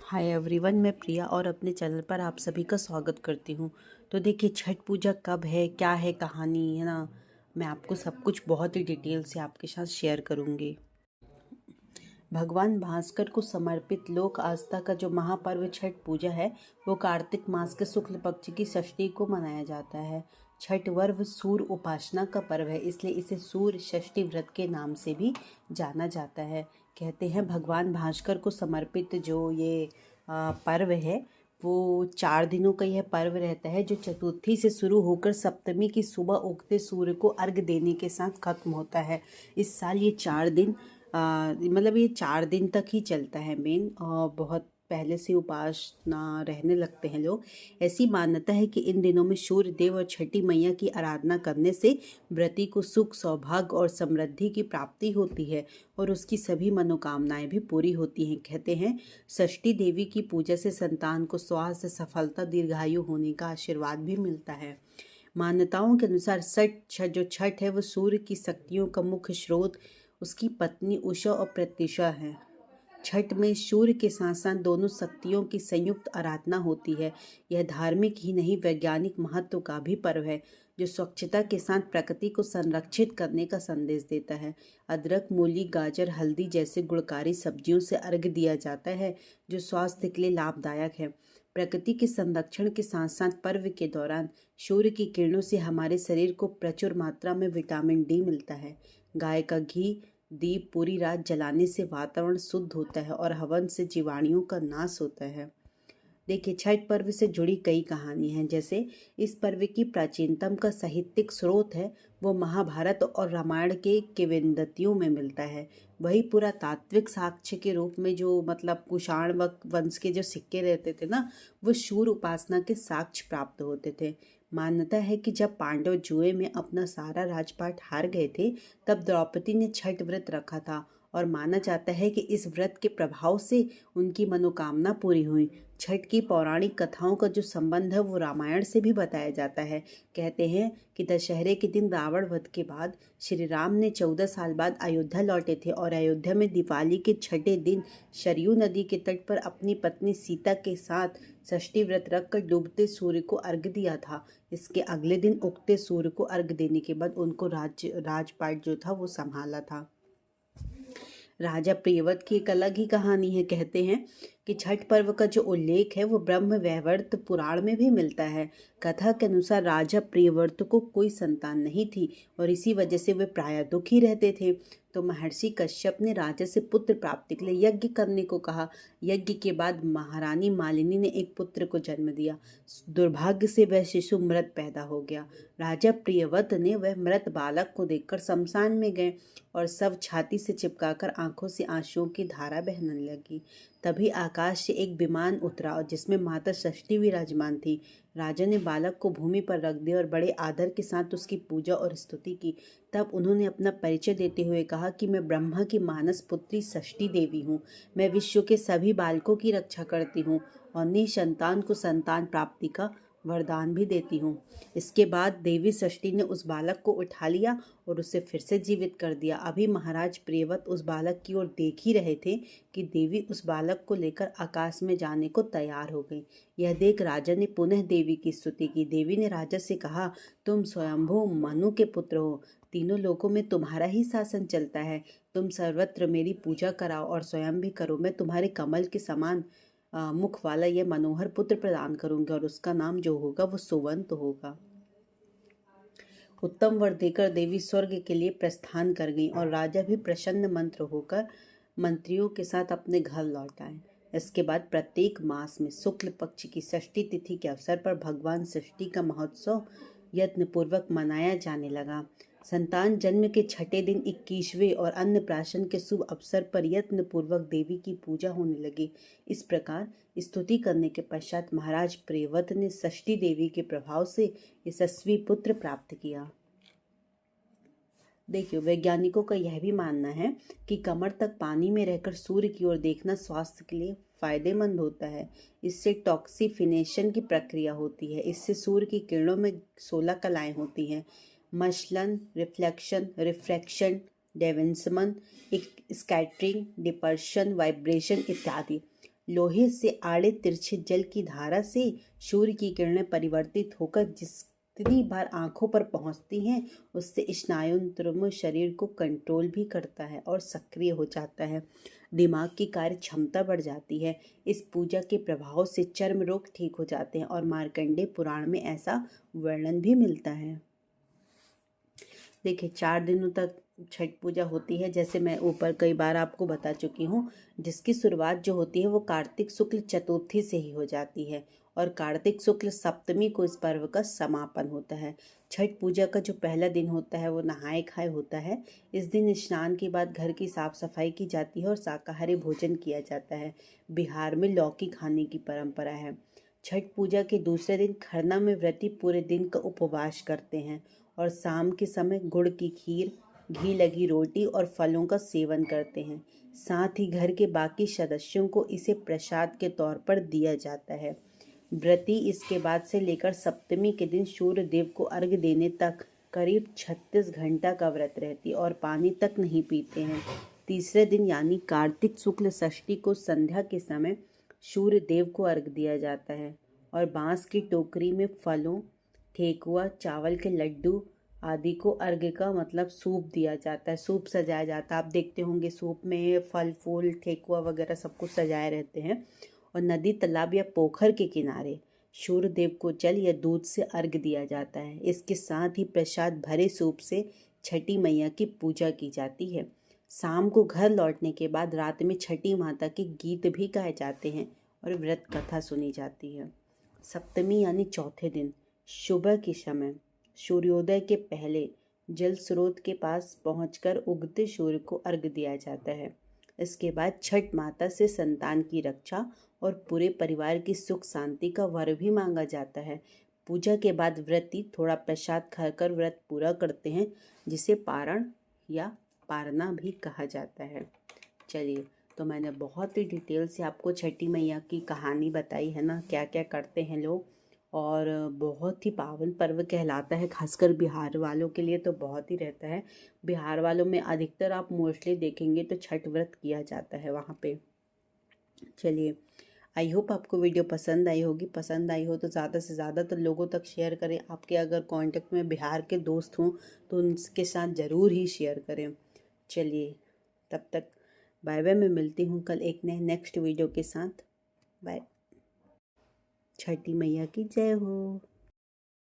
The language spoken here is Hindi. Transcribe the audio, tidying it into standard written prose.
हाय एवरीवन, मैं प्रिया और अपने चैनल पर आप सभी का स्वागत करती हूँ। तो देखिए, छठ पूजा कब है, क्या है कहानी, है ना। मैं आपको सब कुछ बहुत ही डिटेल से आपके साथ शेयर करूँगी। भगवान भास्कर को समर्पित लोक आस्था का जो महापर्व छठ पूजा है, वो कार्तिक मास के शुक्ल पक्ष की षष्ठी को मनाया जाता है। छठ पर्व सूर्य उपासना का पर्व है, इसलिए इसे सूर्य षष्ठी व्रत के नाम से भी जाना जाता है। कहते हैं भगवान भास्कर को समर्पित जो ये पर्व है, वो 4 दिनों का यह पर्व रहता है, जो चतुर्थी से शुरू होकर सप्तमी की सुबह उगते सूर्य को अर्घ देने के साथ खत्म होता है। इस साल ये 4 दिन मतलब ये 4 दिन तक ही चलता है मेन। बहुत पहले से उपासना रहने लगते हैं लोग। ऐसी मान्यता है कि इन दिनों में सूर्य देव और छठी मैया की आराधना करने से व्रती को सुख, सौभाग्य और समृद्धि की प्राप्ति होती है और उसकी सभी मनोकामनाएं भी पूरी होती हैं। कहते हैं षष्ठी देवी की पूजा से संतान को स्वास्थ्य, सफलता, दीर्घायु होने का आशीर्वाद भी मिलता है। मान्यताओं के अनुसार जो छठ है वो सूर्य की शक्तियों का मुख्य स्रोत उसकी पत्नी उषा और प्रत्युषा है। छठ में सूर्य के साथ साथ दोनों शक्तियों की संयुक्त आराधना होती है। यह धार्मिक ही नहीं, वैज्ञानिक महत्व का भी पर्व है, जो स्वच्छता के साथ प्रकृति को संरक्षित करने का संदेश देता है। अदरक, मूली, गाजर, हल्दी जैसे गुणकारी सब्जियों से अर्घ्य दिया जाता है, जो स्वास्थ्य के लिए लाभदायक है। प्रकृति के संरक्षण के साथ साथ पर्व के दौरान सूर्य की किरणों से हमारे शरीर को प्रचुर मात्रा में विटामिन डी मिलता है। गाय का घी, दीप पूरी रात जलाने से वातावरण शुद्ध होता है और हवन से जीवाणुओं का नाश होता है। देखिए, छठ पर्व से जुड़ी कई कहानी हैं। जैसे इस पर्व की प्राचीनतम का साहित्यिक स्रोत है वो महाभारत और रामायण के किंवदंतियों में मिलता है। वही पुरातात्विक साक्ष्य के रूप में जो मतलब कुषाण वंश के जो सिक्के रहते थे ना, वो सूर्य उपासना के साक्ष्य प्राप्त होते थे। मान्यता है कि जब पांडव जुए में अपना सारा राजपाट हार गए थे, तब द्रौपदी ने छठ व्रत रखा था और माना जाता है कि इस व्रत के प्रभाव से उनकी मनोकामना पूरी हुई। छठ की पौराणिक कथाओं का जो संबंध है वो रामायण से भी बताया जाता है। कहते हैं कि दशहरे के दिन रावण वध के बाद श्री राम ने 14 साल बाद अयोध्या लौटे थे और अयोध्या में दिवाली के छठे दिन सरयू नदी के तट पर अपनी पत्नी सीता के साथ षष्ठी व्रत रखकर डूबते सूर्य को अर्घ्य दिया था। इसके अगले दिन उगते सूर्य को अर्घ्य देने के बाद उनको राजपाट जो था वो संभाला था। राजा प्रियव्रत की एक अलग ही कहानी है। कहते हैं कि छठ पर्व का जो उल्लेख है वो ब्रह्म वैवर्त पुराण में भी मिलता है। कथा के अनुसार राजा प्रियव्रत को कोई संतान नहीं थी और इसी वजह से वे प्रायः दुखी रहते थे। तो महर्षि कश्यप ने राजा से पुत्र प्राप्ति के लिए यज्ञ करने को कहा। यज्ञ के बाद महारानी मालिनी ने एक पुत्र को जन्म दिया। दुर्भाग्य से वह शिशु मृत पैदा हो गया। राजा प्रियव्रत ने वह मृत बालक को देखकर शमशान में गए और सब छाती से चिपकाकर आंखों से आंसुओं की धारा बहने लगी। तभी आकाश से एक विमान उतरा और जिसमें माता षष्ठी विराजमान थी। राजा ने बालक को भूमि पर रख दिया और बड़े आदर के साथ उसकी पूजा और स्तुति की। तब उन्होंने अपना परिचय देते हुए कहा कि मैं ब्रह्मा की मानस पुत्री षष्ठी देवी हूँ। मैं विश्व के सभी बालकों की रक्षा करती हूँ और निसंतान को संतान प्राप्ति का वरदान भी देती हूँ। इसके बाद देवी षष्ठी ने उस बालक को उठा लिया और उसे फिर से जीवित कर दिया। अभी महाराज प्रियव्रत उस बालक की ओर देख ही रहे थे कि देवी उस बालक को लेकर आकाश में जाने को तैयार हो गई। यह देख राजा ने पुनः देवी की स्तुति की। देवी ने राजा से कहा, तुम स्वयंभू मनु के पुत्र हो, तीनों लोकों में तुम्हारा ही शासन चलता है। तुम सर्वत्र मेरी पूजा कराओ और स्वयं भी करो। मैं तुम्हारे कमल के समान मुख वाला यह मनोहर पुत्र प्रदान करूंगी और उसका नाम जो होगा वो सुवंत होगा। उत्तम वर देकर देवी स्वर्ग के लिए प्रस्थान कर गई और राजा भी प्रसन्न मंत्र होकर मंत्रियों के साथ अपने घर लौट आए। इसके बाद प्रत्येक मास में शुक्ल पक्ष की षष्ठी तिथि के अवसर पर भगवान षष्ठी का महोत्सव यत्न पूर्वक मनाया जाने लगा। संतान जन्म के छठे दिन 21वें और अन्नप्राशन के शुभ अवसर पर यत्न पूर्वक देवी की पूजा होने लगी। इस प्रकार स्तुति करने के पश्चात महाराज प्रियव्रत ने षष्ठी देवी के प्रभाव से यशस्वी पुत्र प्राप्त किया। देखिए, वैज्ञानिकों का यह भी मानना है कि कमर तक पानी में रहकर सूर्य की ओर देखना स्वास्थ्य के लिए फायदेमंद होता है। इससे टॉक्सिफिनेशन की प्रक्रिया होती है। इससे सूर्य की किरणों में 16 कलाएं होती हैं, मशलन, रिफ्लेक्शन, रिफ्रैक्शन, डेविंसमन, स्कैटरिंग, डिपर्शन, वाइब्रेशन इत्यादि। लोहे से आड़े तिरछे जल की धारा से सूर्य की किरणें परिवर्तित होकर जितनी बार आंखों पर पहुंचती हैं, उससे स्नायुतंत्र शरीर को कंट्रोल भी करता है और सक्रिय हो जाता है। दिमाग की कार्य क्षमता बढ़ जाती है। इस पूजा के प्रभाव से चर्म रोग ठीक हो जाते हैं और मार्कंडेय पुराण में ऐसा वर्णन भी मिलता है। देखिए 4 दिनों तक छठ पूजा होती है, जैसे मैं ऊपर कई बार आपको बता चुकी हूँ, जिसकी शुरुआत जो होती है वो कार्तिक शुक्ल चतुर्थी से ही हो जाती है और कार्तिक शुक्ल सप्तमी को इस पर्व का समापन होता है। छठ पूजा का जो पहला दिन होता है वो नहाए खाए होता है। इस दिन स्नान के बाद घर की साफ सफाई की जाती है और शाकाहारी भोजन किया जाता है। बिहार में लौकी खाने की परंपरा है। छठ पूजा के दूसरे दिन खरना में व्रती पूरे दिन का उपवास करते हैं और शाम के समय गुड़ की खीर, घी लगी रोटी और फलों का सेवन करते हैं। साथ ही घर के बाकी सदस्यों को इसे प्रसाद के तौर पर दिया जाता है। व्रती इसके बाद से लेकर सप्तमी के दिन सूर्य देव को अर्घ्य देने तक करीब 36 घंटा का व्रत रहती और पानी तक नहीं पीते हैं। तीसरे दिन यानी कार्तिक शुक्ल षष्ठी को संध्या के समय सूर्य देव को अर्घ्य दिया जाता है और बांस की टोकरी में फलों, ठेकुआ, चावल के लड्डू आदि को अर्घ्य का मतलब सूप दिया जाता है। सूप सजाया जाता है, आप देखते होंगे सूप में फल फूल ठेकुआ वगैरह सब कुछ सजाए रहते हैं। और नदी, तालाब या पोखर के किनारे सूर्य देव को जल या दूध से अर्घ्य दिया जाता है। इसके साथ ही प्रसाद भरे सूप से छठी मैया की पूजा की जाती है। शाम को घर लौटने के बाद रात में छठी माता के गीत भी गाए जाते हैं और व्रत कथा सुनी जाती है। सप्तमी यानी चौथे दिन सुबह के समय सूर्योदय के पहले जल स्रोत के पास पहुंचकर उगते सूर्य को अर्घ्य दिया जाता है। इसके बाद छठ माता से संतान की रक्षा और पूरे परिवार की सुख शांति का वर भी मांगा जाता है। पूजा के बाद व्रती थोड़ा प्रसाद खाकर व्रत पूरा करते हैं, जिसे पारण या पारना भी कहा जाता है। चलिए, तो मैंने बहुत ही डिटेल से आपको छठी मैया की कहानी बताई है ना, क्या क्या करते हैं लोग, और बहुत ही पावन पर्व कहलाता है। खासकर बिहार वालों के लिए तो बहुत ही रहता है। बिहार वालों में अधिकतर आप मोस्टली देखेंगे तो छठ व्रत किया जाता है वहाँ पे। चलिए, आई होप आपको वीडियो पसंद आई होगी। पसंद आई हो तो ज़्यादा से ज़्यादा तो लोगों तक शेयर करें। आपके अगर कांटेक्ट में बिहार के दोस्त हों तो उनके साथ ज़रूर ही शेयर करें। चलिए, तब तक बाय बाय। मैं मिलती हूँ कल एक नए नेक्स्ट वीडियो के साथ। बाय। छठी मैया की जय हो।